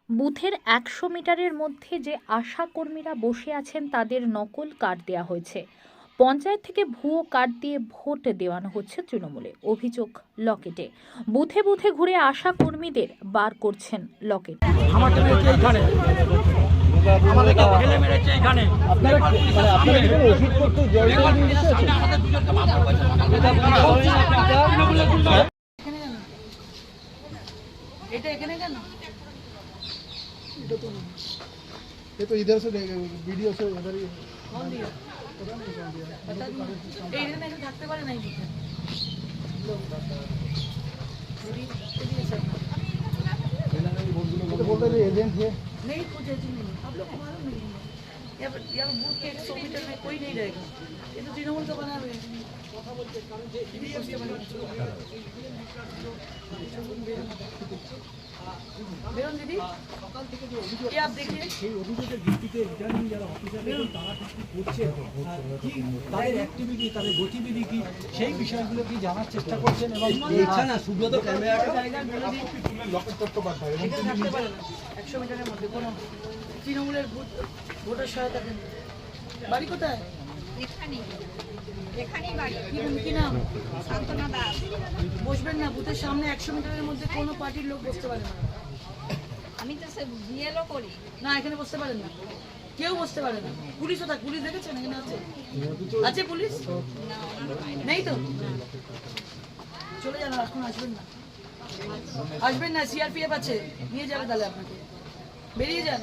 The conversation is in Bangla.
বুথের ১০০ মিটারের মধ্যে যে আশা কর্মীরা বসে আছেন তাদের নকল কার্ড দেওয়া হয়েছে। পঞ্চায়েত থেকে ভুয়ো কার্ড দিয়ে ভোট দেওয়ানো হচ্ছে তৃণমূলে, অভিযোগ লকেটে। বুথে বুথে ঘুরে আশা কর্মীদের বার করছেন লকেট। আমাদেরকে ফেলে মেরেছে এখানে। আপনারা কি কোনো ওষুধ করতে এটা এখানে কেন? ये तो इधर से वीडियो से इधर ही कौन दिया? बता दो। এই এখানে কেউ থাকতে পারে নাই বুঝে। तो बोलते हैं एजेंट है। नहीं कुछ ऐसी नहीं, आप लोग को मालूम नहीं है। यहाँ बूथ के 100 मीटर में कोई नहीं रहेगा। ये तो तृणमूल का बना हुआ है। বেরোন দিদি, ये आप देखिए। সেই অভিযোগের ভিত্তিতে রিটার্নিং যারা অফিসার তারা কি করছে, কি তাদের অ্যাক্টিভিটি, তাদের গতিবিধি কি, সেই বিষয়গুলো কি জানার চেষ্টা করছেন। এবং না সুব্রত ক্যামেরাটা লকেট চট্টোপাধ্যায় এবং এখানে থাকতে পারে না 100 মিটারের মধ্যে কোনো তৃণমূলের ভোটার সহায়তা কেন্দ্র। বাড়ি কোথায়? এখানেই বাড়ি। কি নাম? শান্তনা দাস। বসবেন না বুথের সামনে 100 মিটারের মধ্যে কোনো পার্টির লোক বসতে পারে না। আমি তো সে বিএলও করি। না এখানে বসতে পারেন না, কেউ বসতে পারে না। পুলিশও থাক, পুলিশ দেখেছেন এখানে আছে? আছে পুলিশ? নেই তো, চলে যান, এখন আসবেন না, আসবেন না। সিআরপিএফ আছে, নিয়ে যাবে তাহলে আপনাকে, বেরিয়ে যান।